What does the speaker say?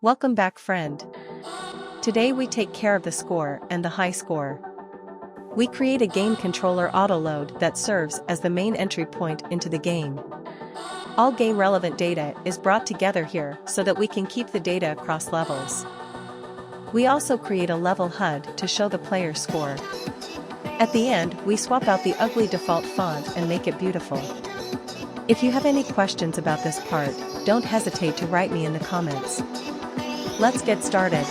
Welcome back, friend. Today we take care of the score and the high score. We create a game controller Autoload that serves as the main entry point into the game. All game-relevant data is brought together here so that we can keep the data across levels. We also create a Level HUD to show the player's score. At the end, we swap out the ugly default font and make it beautiful. If you have any questions about this part, don't hesitate to write me in the comments. Let's get started.